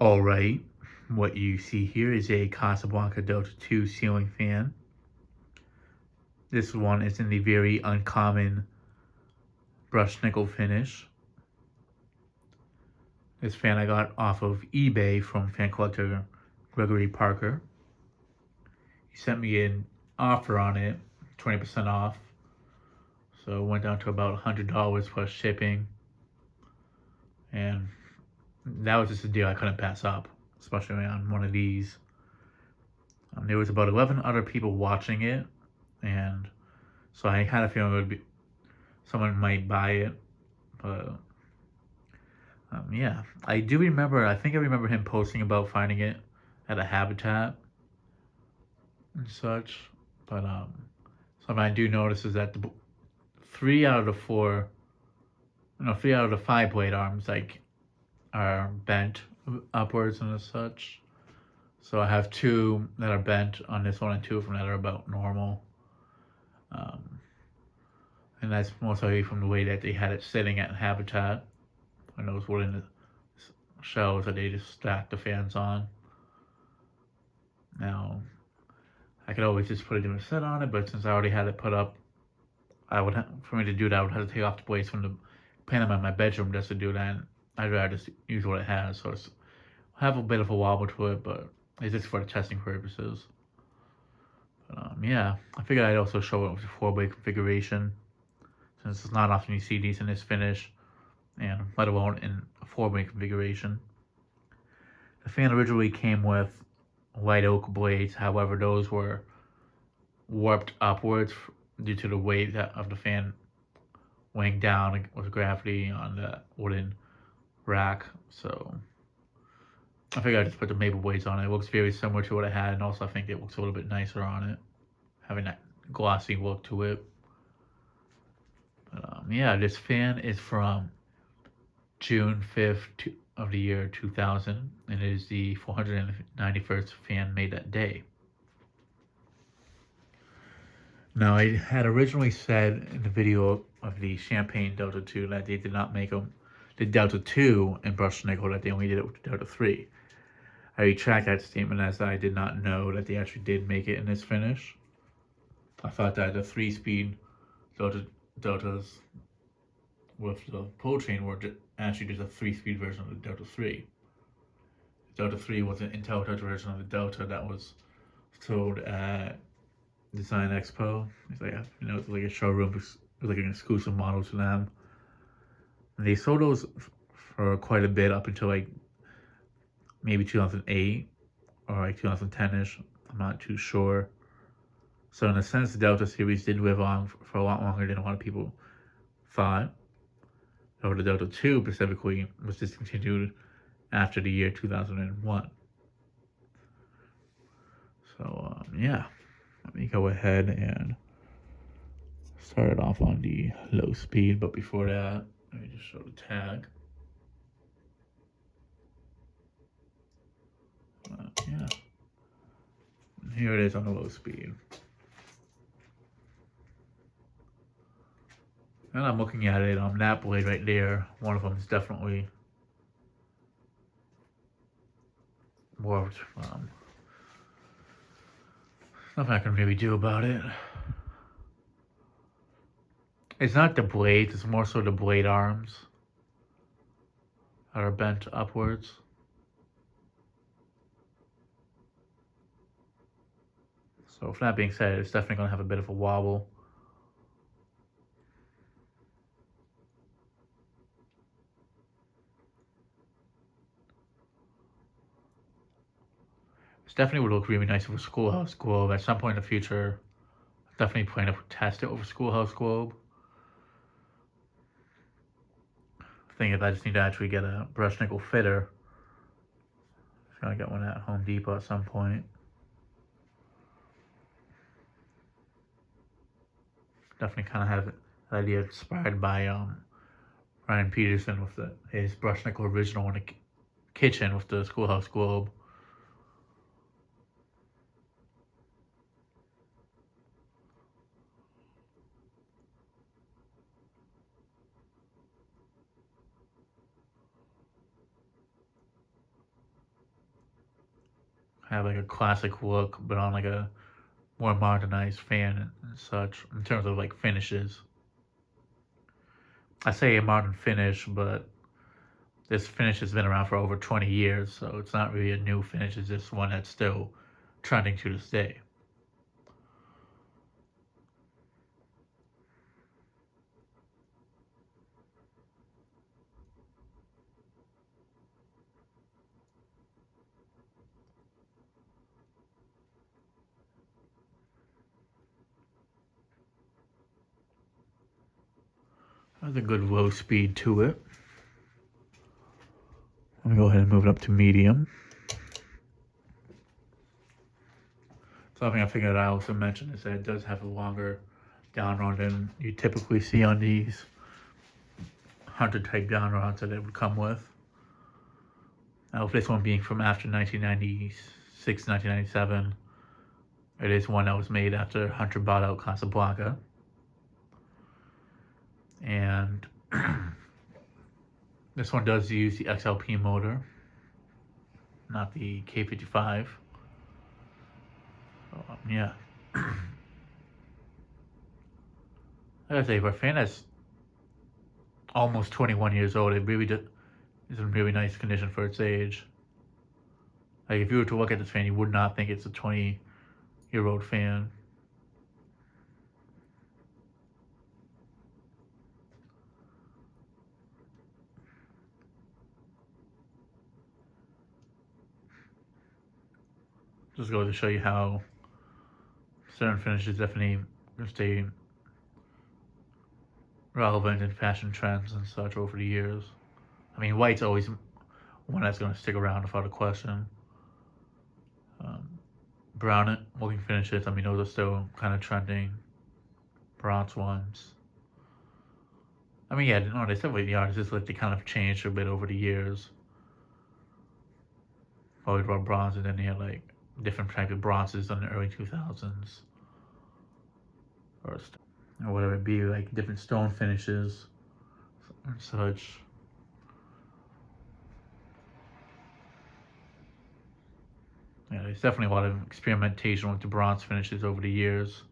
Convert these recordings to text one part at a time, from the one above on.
Alright, what you see here is a Casablanca Delta 2 ceiling fan. This one is in the very uncommon brushed nickel finish. This fan I got off of eBay from fan collector Gregory Parker. He sent me an offer on it, 20% off. So it went down to about $100 plus shipping. And that was just a deal I couldn't pass up, especially on one of these. There was about 11 other people watching it, and so I had a feeling it would be someone might buy it. But yeah, I do remember. I think I remember him posting about finding it at a habitat and such. But something I do notice is that the 3 out of the 4, no, 3 out of the 5 blade arms are bent upwards and as such. So I have 2 that are bent on this one and 2 from that are about normal. And that's mostly from the way that they had it sitting at habitat on those wooden shelves that they just stacked the fans on. Now, I could always just put a different set on it, but since I already had it put up, for me to do that, I would have to take off the blades from the panel in my bedroom just to do that. And I'd rather just use what it has, so it's have a bit of a wobble to it, but it's just for the testing purposes. But yeah, I figured I'd also show it with the 4-blade configuration, since it's not often you see these in this finish, and let alone in a 4-blade configuration. The fan originally came with light oak blades, however those were warped upwards due to the weight of the fan weighing down with gravity on the wooden rack. So I figured I'd just put the maple blades on it. It looks very similar to what I had, and also I think it looks a little bit nicer on it, having that glossy look to it. But yeah, this fan is from June 5th of the year 2000, and it is the 491st fan made that day. Now, I had originally said in the video of the Champagne Delta 2 that they did not make the Delta 2 in brushed nickel, that they only did it with the Delta 3. I retract that statement as I did not know that they actually did make it in this finish. I thought that the 3-speed Deltas with the pull chain were actually just a 3-speed version of the Delta 3. The Delta 3 was an intelligent version of the Delta that was sold at Design Expo. It's like it's like a showroom, it's like an exclusive model to them. And they sold those for quite a bit up until like maybe 2008 or like 2010ish. I'm not too sure. So in a sense, the Delta series did live on for a lot longer than a lot of people thought. Though the Delta 2 specifically was discontinued after the year 2001. So yeah, let me go ahead and start it off on the low speed. But before that, let me just show the tag. Yeah, here it is on the low speed. And I'm looking at it on that blade right there. One of them is definitely warped. Nothing I can really do about it. It's not the blades, it's more so the blade arms that are bent upwards. So with that being said, it's definitely going to have a bit of a wobble. It's definitely would look really nice with a Schoolhouse Globe. At some point in the future, definitely plan to test it with a Schoolhouse Globe. I think if I just need to actually get a brushed nickel fitter, I'm gonna get one at Home Depot at some point. Definitely kind of have that idea inspired by Ryan Peterson with his brushed nickel original in the kitchen with the Schoolhouse Globe. have like a classic look, but on like a more modernized fan and such in terms of like finishes. I say a modern finish, but this finish has been around for over 20 years, so it's not really a new finish. It's just one that's still trending to this day. Has a good low speed to it. Let me go ahead and move it up to medium. Something I figured I also mentioned is that it does have a longer down rod than you typically see on these hunter type down rods that it would come with. Now, with this one being from after 1996, 1997, it is one that was made after Hunter bought out Casablanca. And this one does use the XLP motor, not the K55. Yeah. Like I say, for a fan that's almost 21 years old, it really is in really nice condition for its age. Like, if you were to look at this fan, you would not think it's a 20-year-old fan. Just goes to show you how certain finishes definitely stay relevant in fashion trends and such over the years. I mean, white's always one that's going to stick around without a question. Brown looking finishes, I mean, those are still kind of trending. Bronze ones. I mean, yeah, no, they still with the artists, like they kind of changed a bit over the years. Always brought bronze, and then they had like different type of bronzes in the early 2000s. Or whatever it be, like different stone finishes and such. Yeah, there's definitely a lot of experimentation with the bronze finishes over the years.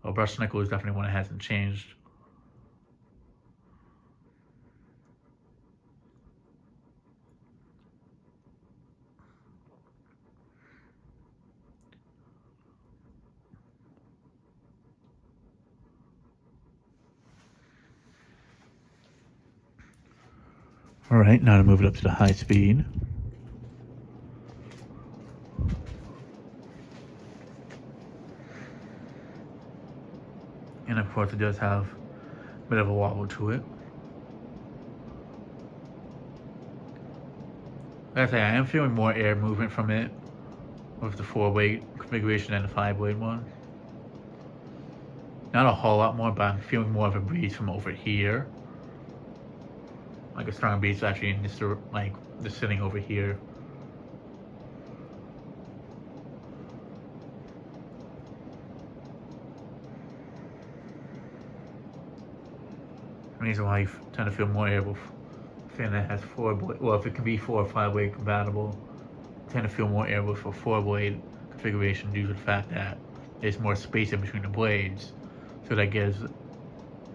Well, brushed nickel is definitely one that hasn't changed. All right, now to move it up to the high speed. And of course, it does have a bit of a wobble to it. Like I say, I am feeling more air movement from it with the 4-weight configuration than the 5-weight one. Not a whole lot more, but I'm feeling more of a breeze from over here. Like a strong breeze actually in this, like, just sitting over here. The reason why you tend to feel more air with a fan that has 4-blade, well, if it can be 4 or 5-weight compatible, I tend to feel more air with a 4-blade configuration due to the fact that there's more space in between the blades, so that gives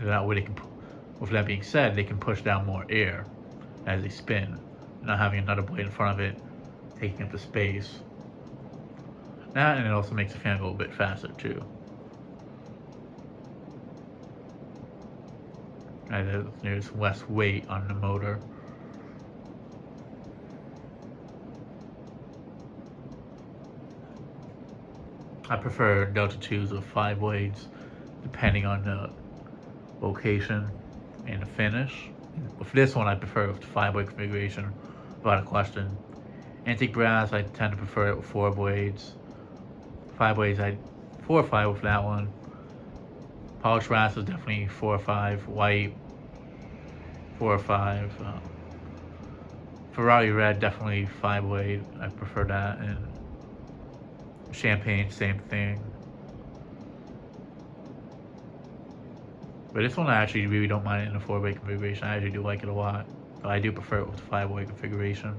that way they can. With that being said, they can push down more air as they spin, not having another blade in front of it taking up the space. That, and it also makes the fan go a bit faster too. There's less weight on the motor. I prefer Delta 2s with 5 blades, depending on the location and the finish. With this one, I prefer with the 5-blade configuration, without a question. Antique brass, I tend to prefer it with 4 blades. 5 blades, 4 or 5 with that one. Polished brass is definitely 4 or 5. White, 4 or 5. Ferrari red, definitely 5-blade. I prefer that. And champagne, same thing. But this one I actually really don't mind it in a 4-blade configuration. I actually do like it a lot. But I do prefer it with the 5-blade configuration.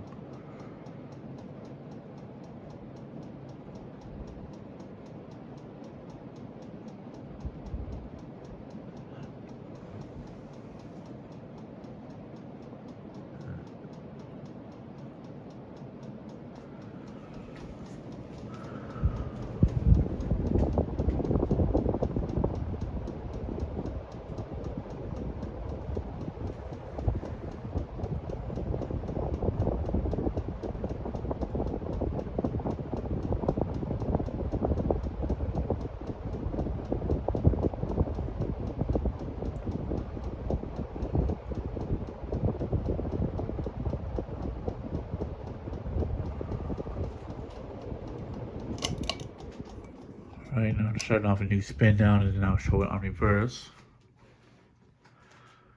Alright, now I'm starting off a new spin down and now show it on reverse.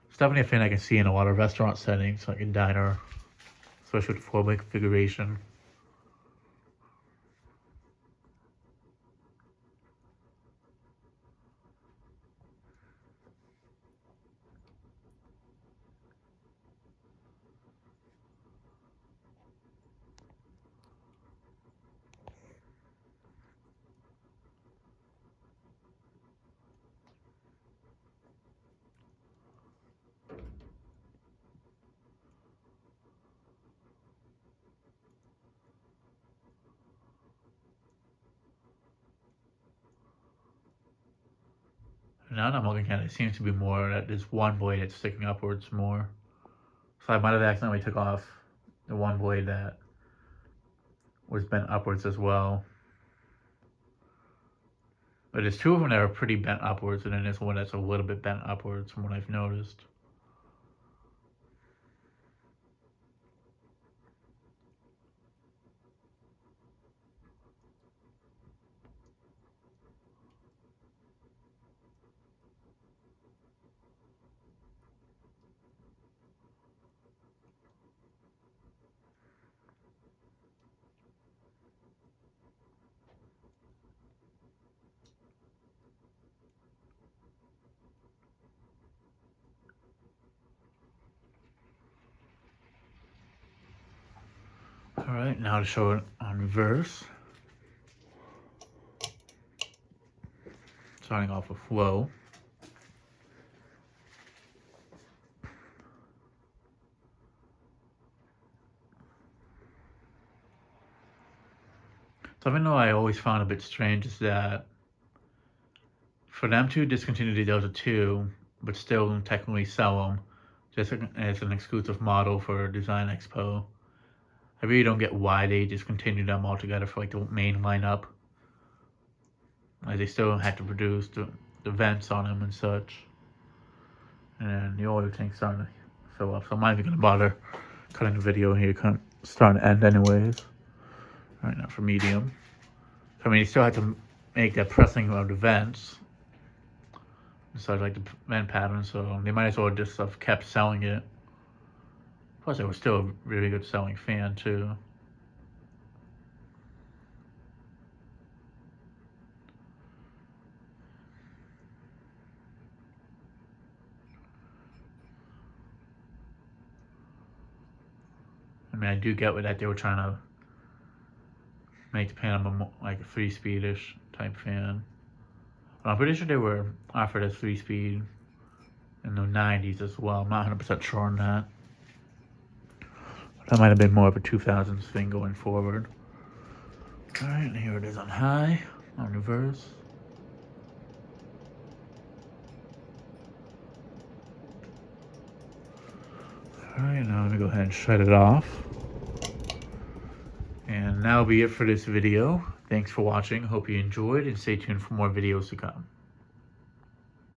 It's definitely a fin I can see in a lot of restaurant settings, like in diner, especially with the 4-way configuration. Now that I'm looking at it, it seems to be more that there's one blade that's sticking upwards more. So I might have accidentally took off the one blade that was bent upwards as well. But there's two of them that are pretty bent upwards, and then there's one that's a little bit bent upwards from what I've noticed. Alright, now to show it on reverse. Starting off with flow. Something that I always found a bit strange is that for them to discontinue the Delta II, but still technically sell them just as an exclusive model for Design Expo, I really don't get why they discontinued them altogether for like the main lineup. Like they still had to produce the vents on them and such. And the oil tank's starting to fill up, so I'm not even gonna bother cutting the video here. It's starting to end anyways. Alright, now for medium. So, I mean, you still have to make that pressing of the vents. So like the vent pattern, so they might as well just have kept selling it. Plus, it was still a really good selling fan too. I mean, I do get with that they were trying to make the Panama like a 3-speedish type fan. But I'm pretty sure they were offered a 3-speed in the 90s as well. I'm not 100% sure on that. That might have been more of a 2000s thing going forward. Alright, here it is on high, on reverse. Alright, now let me go ahead and shut it off. And that'll be it for this video. Thanks for watching. Hope you enjoyed, and stay tuned for more videos to come.